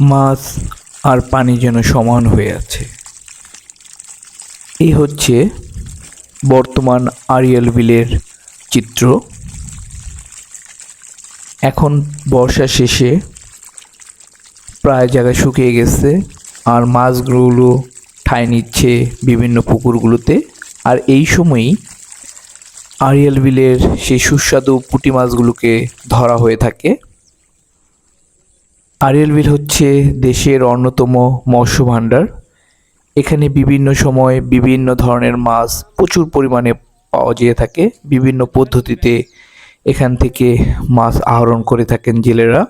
মাছ আর পানি যেন সমান হয়ে আছে। এই হচ্ছে বর্তমান আড়িয়াল বিলের চিত্র। এখন বর্ষা শেষে প্রায় জায়গা শুকিয়ে গেছে, আর মাছগুলো ঠাঁই নিচ্ছে বিভিন্ন পুকুরগুলোতে। আর এই সময়ই আড়িয়াল বিলের সেই সুস্বাদু পুঁটি মাছগুলোকে ধরা হয়ে থাকে। আড়িয়াল বিল হচ্ছে দেশের অন্যতম মৎস্য ভাণ্ডার। এখানে বিভিন্ন সময় বিভিন্ন ধরনের মাছ প্রচুর পরিমাণে পাওয়া যেয়ে থাকে। বিভিন্ন পদ্ধতিতে এখান থেকে মাছ আহরণ করে থাকেন জেলেরা।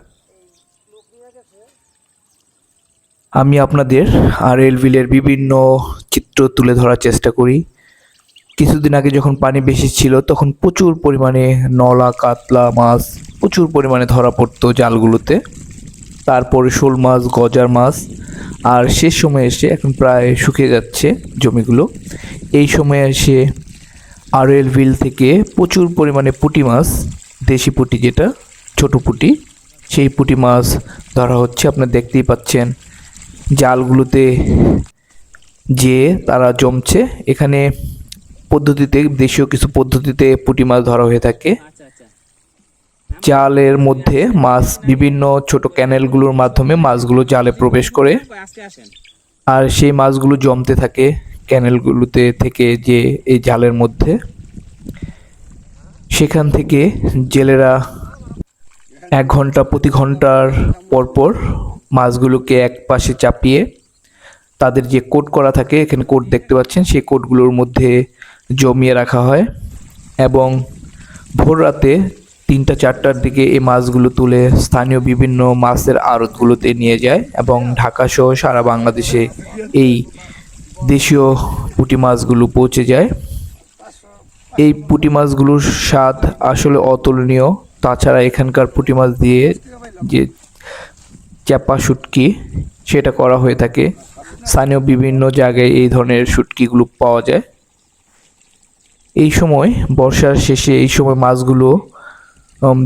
আমি আপনাদের আড়িয়াল বিলের বিভিন্ন চিত্র তুলে ধরার চেষ্টা করি। কিছুদিন আগে যখন পানি বেশি ছিল তখন প্রচুর পরিমাণে নলা কাতলা মাছ প্রচুর পরিমাণে ধরা পড়তো জালগুলোতে। তারপরে শোল মাছ, গজার মাছ। আর শেষ সময় এসে এখন প্রায় শুকিয়ে যাচ্ছে জমিগুলো। এই সময় এসে আড়িয়াল বিল থেকে প্রচুর পরিমাণে পুঁটি মাছ, দেশি পুঁটি যেটা ছোট পুঁটি, সেই পুঁটি মাছ ধরা হচ্ছে। আপনারা দেখতেই পাচ্ছেন জালগুলোতে যে তারা জমছে। এখানে পদ্ধতিতে, দেশীয় কিছু পদ্ধতিতে পুঁটি মাছ ধরা হয়ে থাকে। জালের মধ্যে মাছ বিভিন্ন ছোট ক্যানেলগুলোর মাধ্যমে মাছগুলো জালে প্রবেশ করে, আর সেই মাছগুলো জমতে থাকে ক্যানেলগুলোতে থেকে যে এই জালের মধ্যে। সেখান থেকে জেলেরা 1 ঘন্টা প্রতি ঘন্টার পরপর মাছগুলোকে এক পাশে চাপিয়ে তাদের যে কোট করা থাকে, এখানে কোট দেখতে পাচ্ছেন, সেই কোটগুলোর মধ্যে জমিয়ে রাখা হয় এবং ভোর রাতে 3টা-4টার দিকে এই মাছগুলো তুলে স্থানীয় বিভিন্ন মাছের আড়তগুলোতে নিয়ে যায় এবং ঢাকা সহ সারা বাংলাদেশে এই দেশীয় পুঁটি মাছগুলো পৌঁছে যায়। এই পুঁটি মাছগুলোর স্বাদ আসলে অতুলনীয়। তাছাড়া এখানকার পুঁটি মাছ দিয়ে যে চ্যাপা শুটকি, সেটা করা হয়ে থাকে। স্থানীয় বিভিন্ন জায়গায় এই ধরনের শুটকিগুলো পাওয়া যায়। এই সময় বর্ষার শেষে এই সময় মাছগুলো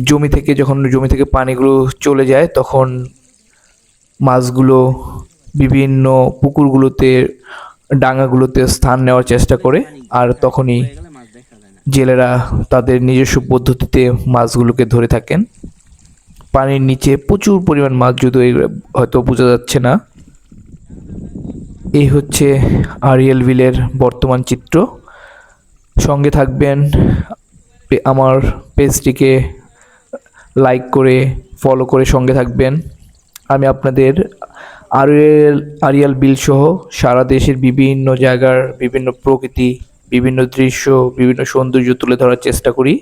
জমি থেকে পানিগুলো চলে যায়, তখন মাছগুলো বিভিন্ন পুকুরগুলোতে, ডাঙাগুলোতে স্থান নেওয়ার চেষ্টা করে। আর তখনই জেলেরা তাদের নিজস্ব পদ্ধতিতে মাছগুলোকে ধরে থাকেন। পানির নিচে প্রচুর পরিমাণ মাছ, যদিও হয়তো বোঝা যাচ্ছে না। এই হচ্ছে আড়িয়াল বিলের বর্তমান চিত্র। সঙ্গে থাকবেন, আমার পেজটিকে লাইক করে ফলো করে সঙ্গে থাকবেন। আমি আপনাদের আড়িয়াল বিল সহ সারা দেশের বিভিন্ন জায়গার বিভিন্ন প্রকৃতি, বিভিন্ন দৃশ্য, বিভিন্ন সৌন্দর্য তুলে ধরার চেষ্টা করি।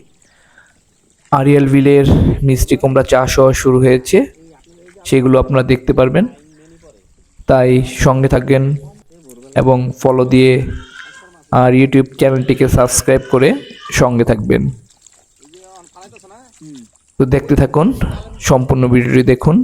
আড়িয়াল বিলের মিষ্টি কুমড়া চাষ হওয়া শুরু হয়েছে, সেগুলো আপনারা দেখতে পারবেন। তাই সঙ্গে থাকবেন এবং ফলো দিয়ে আর ইউটিউব চ্যানেলটিকে সাবস্ক্রাইব করে সঙ্গে থাকবেন। তো দেখতে থাকুন, সম্পূর্ণ ভিডিওটি দেখুন।